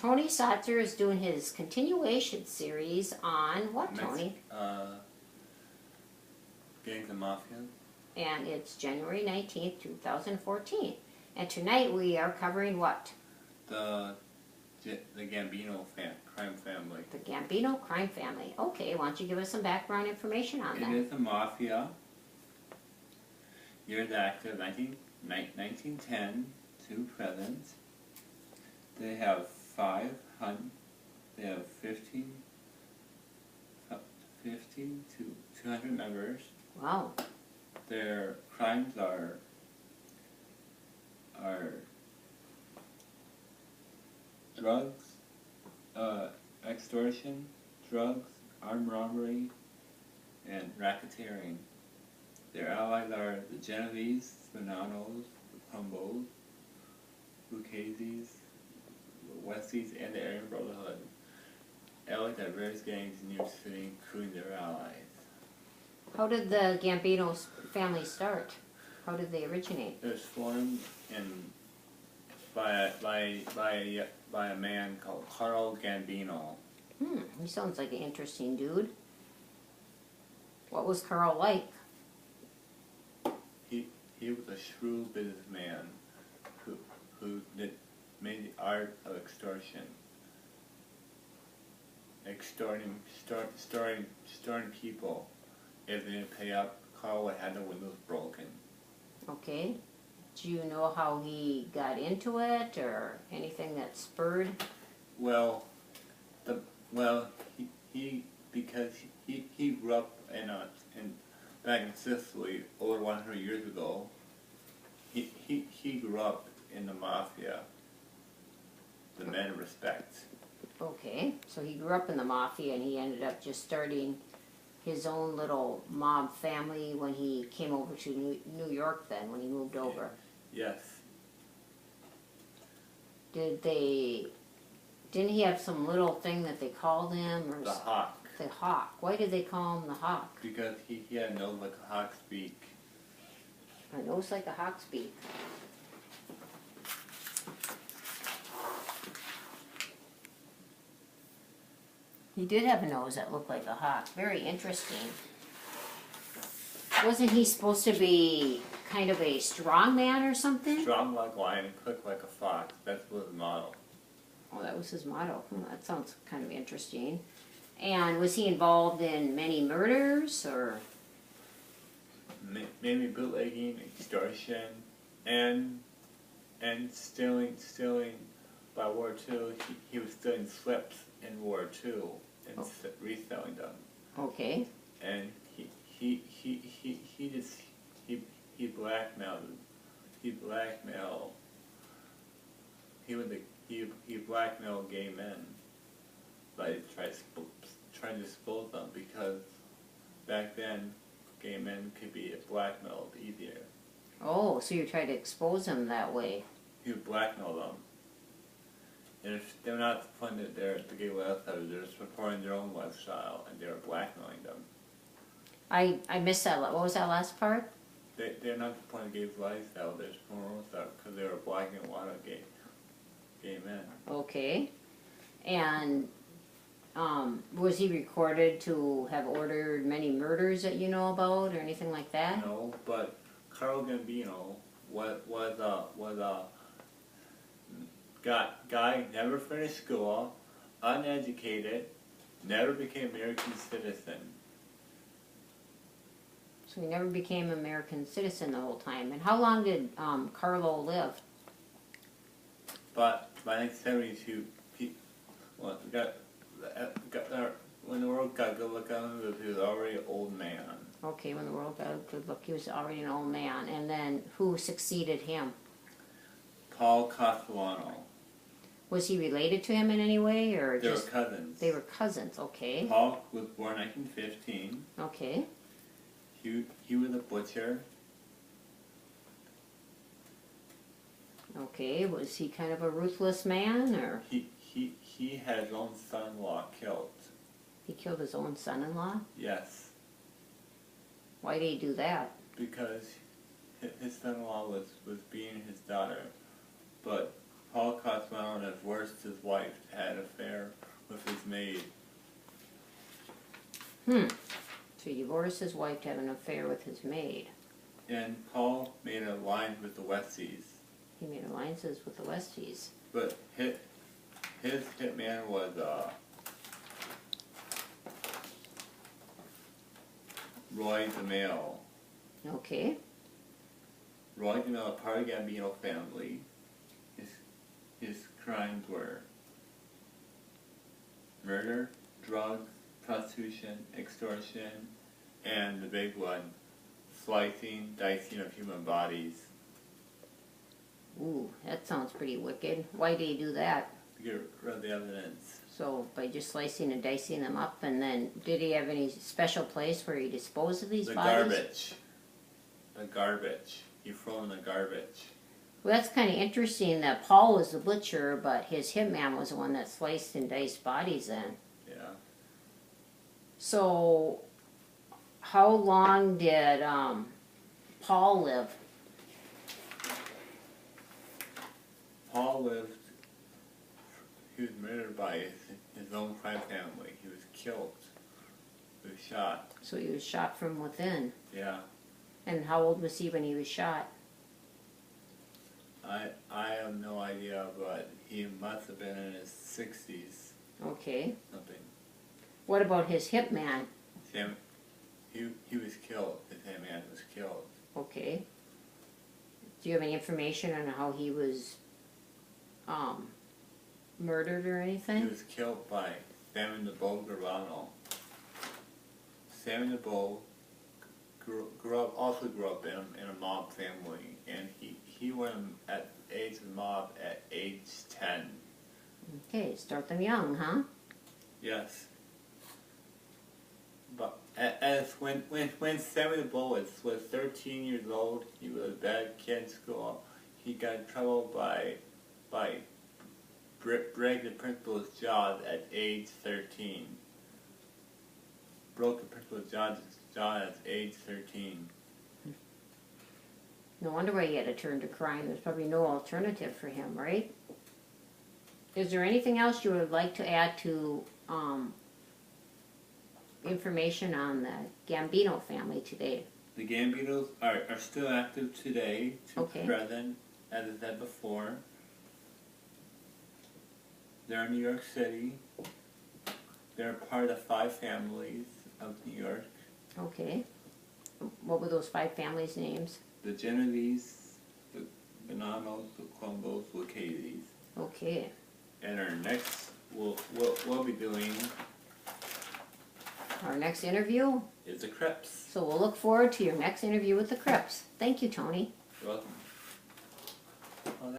Tony Saatzer is doing his continuation series on what, Tony? Gangs and Mafias. And it's January 19th, 2014. And tonight we are covering what? The Gambino crime family. The Gambino crime family. Okay, why don't you give us some background information on that? It is a mafia. Years active, 1910 to present. They have 15 to 200 members. Wow. Their crimes are drugs, extortion, drugs, armed robbery, and racketeering. Their allies are the Genovese, Spinanos, the Pumbos, Lucchese's, the Westies, and the Aryan Brotherhood. Allies have various gangs in New York City, including their allies. How did the Gambino family start? How did they originate? It was formed by a man called Carlo Gambino. He sounds like an interesting dude. What was Carl like? He was a shrewd businessman who made the art of extortion. Extorting people. If they didn't pay up, Carl would have the windows broken. Okay. Do you know how he got into it, or anything that spurred? Well, because he grew up back in Sicily over 100 years ago. He grew up in the mafia. The men of respect. Okay, so he grew up in the mafia, and he ended up just starting his own little mob family when he came over to New York then, when he moved over. Yes. Didn't he have some little thing that they called him? Or the Hawk. The Hawk. Why did they call him the Hawk? Because he had a nose like a hawk's beak. A nose like a hawk's beak. He did have a nose that looked like a hawk. Very interesting. Wasn't he supposed to be kind of a strong man or something? Strong like a lion and quick like a fox. That was his motto. Oh, that was his motto. That sounds kind of interesting. And was he involved in many murders, or? Mainly bootlegging, extortion, and stealing. By War II, he was stealing slips in War II and reselling them. Okay. And he blackmailed. He blackmailed gay men by trying to expose them, because back then gay men could be blackmailed easier. Oh, so you tried to expose them that way. He would blackmail them. And if they're not supporting the gay lifestyle, they're supporting their own lifestyle, and they're blackmailing them. I missed that. What was that last part? They're not supporting the gay lifestyle, they're supporting their own style, because they were blackmailing a lot of gay men. Okay. And was he recorded to have ordered many murders that you know about, or anything like that? No, but Carlo Gambino was a guy, never finished school, uneducated, never became an American citizen. So he never became an American citizen the whole time. And how long did Carlo live? But by 1972, when the world got a good look at him, he was already an old man. Okay, when the world got a good look, he was already an old man. And then who succeeded him? Paul Castellano. Was he related to him in any way, or they were cousins? They were cousins. Okay. Paul was born in 1915. Okay. He was a butcher. Okay. Was he kind of a ruthless man, or? He had his own son-in-law killed. He killed his own son-in-law? Yes. Why did he do that? Because his son-in-law was beating his daughter, but Paul Castellano divorced his wife, had an affair with his maid. So he divorced his wife to have an affair with his maid. And Paul made an alliance with the Westies. He made alliances with the Westies. But his hitman was Roy DeMeo. Okay. Roy DeMeo, part of the Gambino family. His crimes were murder, drugs, prostitution, extortion, and the big one, slicing, dicing of human bodies. Ooh, that sounds pretty wicked. Why did he do that? To get rid of the evidence. So by just slicing and dicing them up, and then did he have any special place where he disposed of these The bodies? garbage. The garbage. He threw them in the garbage. Well, that's kind of interesting that Paul was the butcher, but his hitman was the one that sliced and diced bodies then. Yeah. So, how long did Paul live? Paul lived, he was murdered by his own crime family. He was killed. He was shot. So he was shot from within. Yeah. And how old was he when he was shot? I have no idea, but he must have been in his 60s. Okay. Something. What about his hitman? Sam, he was killed. His hitman was killed. Okay. Do you have any information on how he was murdered or He anything? was killed by Sam the Bull Garano. Sam the Bull also grew up in a mob family, and he went at the age of the mob at age 10. Okay, start them young, huh? Yes. But as when Sammy the Bull was 13 years old, he was a bad kid in school. He got in trouble by breaking the principal's jaws at age 13. Broke the principal's jaw at age 13. No wonder why he had to turn to crime. There's probably no alternative for him, right? Is there anything else you would like to add to information on the Gambino family today? The Gambinos are still active today, to Okay. present, as I said before. They're in New York City. They're part of the 5 families of New York. Okay. What were those 5 families' names? The Genovese, the Bonanos, the Columbos, the Caseys. Okay. And our next, we'll be doing Our next interview? is the Crips. So we'll look forward to your next interview with the Crips. Thank you, Tony. You're welcome.